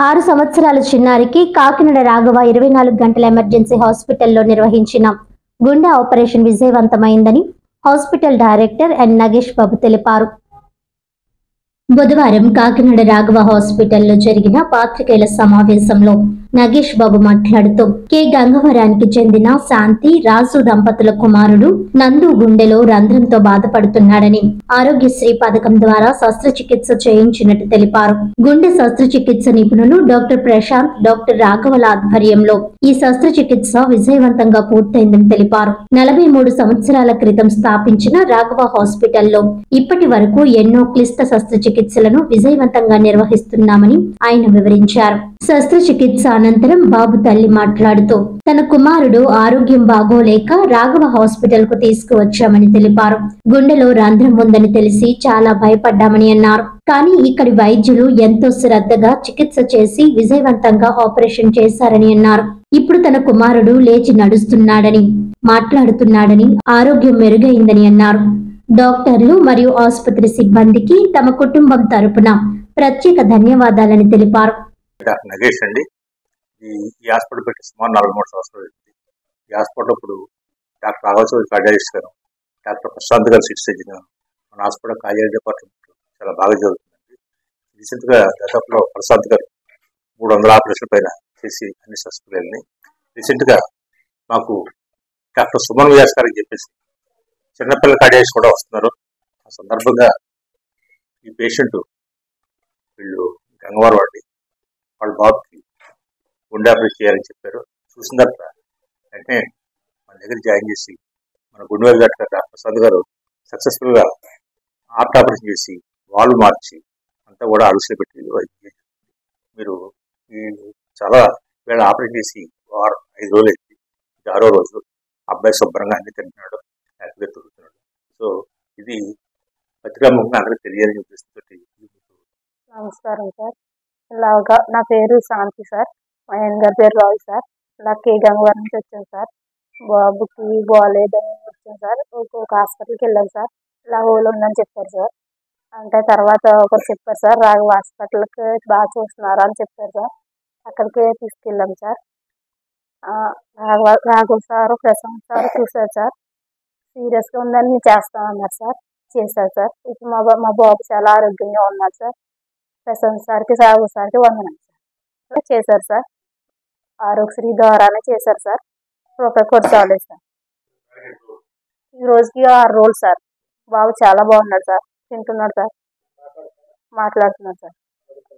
6 సంవత్సరాల చిన్నారికి కాకినాడ రాఘవ 24 గంటల ఎమర్జెన్సీ హాస్పిటల్లో నిర్వహించిన గుండె ఆపరేషన్ విజయవంతమైందని hospital director N Nagesh Babu తెలిపారు. బుధవారం కాకినాడ రాఘవ హాస్పిటల్లో జరిగిన పాత్రికేయుల సమావేశంలో నగేష్ బాబు మాట్లాడుతూ కె గంగవరానికి చెందిన శాంతి రాజు దంపతుల కుమారుడు నందు గుండెలో రంధ్రంతో బాధపడుతున్నాడని ఆరోగ్యశ్రీ పథకం ద్వారా శస్త్రచికిత్స చేయించినట్టు తెలిపారు. గుండె శస్త్రచికిత్స నిపుణులు డాక్టర్ ప్రశాంత్, డాక్టర్ రాఘవల ఆధ్వర్యంలో ఈ శస్త్రచికిత్స విజయవంతంగా పూర్తయిందని తెలిపారు. 43 సంవత్సరాల క్రితం స్థాపించిన రాఘవ హాస్పిటల్లో ఇప్పటి వరకు ఎన్నో క్లిష్ట శస్త్రచికిత్సలను విజయవంతంగా నిర్వహిస్తున్నామని ఆయన వివరించారు. శస్త్రచికిత్స అనంతరం బాబు తల్లి మాట్లాడుతూ తన కుమారుడు ఆరోగ్యం బాగోలేక రాఘవ హాస్పిటల్ కు తీసుకువచ్చామని తెలిపారు. గుండెలో రంధ్రం ఉందని తెలిసి చాలా భయపడ్డామని అన్నారు. కానీ ఇక్కడి వైద్యులు ఎంతో శ్రద్ధగా చికిత్స చేసి విజయవంతంగా ఆపరేషన్ చేశారని అన్నారు. ఇప్పుడు తన కుమారుడు లేచి నడుస్తున్నాడని, మాట్లాడుతున్నాడని, ఆరోగ్యం మెరుగైందని అన్నారు. డాక్టర్లు మరియు ఆసుపత్రి సిబ్బందికి తమ కుటుంబం తరపున ప్రత్యేక ధన్యవాదాలని తెలిపారు. నగేష్ అండి. ఈ హాస్పిటల్ పెట్టి సుమారు 43 సంవత్సరాలు అయింది. ఈ హాస్పిటల్ ఇప్పుడు డాక్టర్ రాఘవ కార్డియాలజిస్ట్ గారు, డాక్టర్ ప్రశాంత్ గారు సిక్స్ సర్జన్, మన హాస్పిటల్ కార్డియాలజీ డిపార్ట్మెంట్ చాలా బాగా జరుగుతుందండి. రీసెంట్గా గతంలో ప్రశాంత్ గారు 300 ఆపరేషన్ల పైన చేసి అన్ని సక్సెస్ఫుల్ అయింది. రీసెంట్గా మాకు డాక్టర్ సుమన్ వ్యాస్ గారు అని చెప్పేసి చిన్నపిల్లల కార్డియాలజిస్ట్ కూడా వస్తున్నారు. ఆ సందర్భంగా ఈ పేషెంట్ వీళ్ళు గంగవారు వాడి వాళ్ళ బాబుకి గుండె ఆపరేషన్ చేయాలని చెప్పారు. చూసిన తర్వాత వెంటనే మన దగ్గర జాయిన్ చేసి మన గుండె డాక్టర్ ప్రసాద్ గారు సక్సెస్ఫుల్గా హార్ట్ ఆపరేషన్ చేసి వాళ్ళు మార్చి అంతా కూడా ఆలోచన పెట్టి మీరు ఈ చాలా వేళ ఆపరేషన్ చేసి 5 రోజులు అయింది. 6వ రోజు అబ్బాయి శుభ్రంగా అన్ని తింటున్నాడు, హ్యాపీగా తిరుగుతున్నాడు. సో ఇది పత్రికాముఖంగా అందరికి తెలియాలని ఉద్దేశంతో. నమస్కారం సార్. ఇలాగా నా పేరు శాంతి సార్, మా ఆయన గారి పేరు రావు సార్. ఇలా కే గంగవరం నుంచి వచ్చాను సార్. బాబుకి బాగాలేదని వచ్చాను సార్. ఒక హాస్పిటల్కి వెళ్ళాను సార్. ఇలా హోల్ ఉందని చెప్పారు సార్. అంటే తర్వాత ఒకరు చెప్పారు సార్, రాఘవ హాస్పిటల్కి బాగా చూస్తున్నారు అని చెప్పారు సార్. అక్కడికి తీసుకెళ్ళాం sir. Raghava sir, Prashant sir చూశారు సార్. సీరియస్గా ఉందని చేస్తామన్నారు సార్. చేశారు సార్. ఇప్పుడు మా బాబు చాలా ఆరోగ్యంగా ఉన్నారు సార్. ప్రశాంత్ సార్కి, రాఘవ సార్కి వందనం సార్. చేశారు సార్. ఆరోగ్యశ్రీ ద్వారానే చేశారు సార్. రూపాయి ఖర్చు అవ్వలేదు సార్. ఈ రోజుకి 6 రోజులు సార్. బాబు చాలా బాగున్నాడు సార్. తింటున్నాడు సార్, మాట్లాడుతున్నాడు సార్.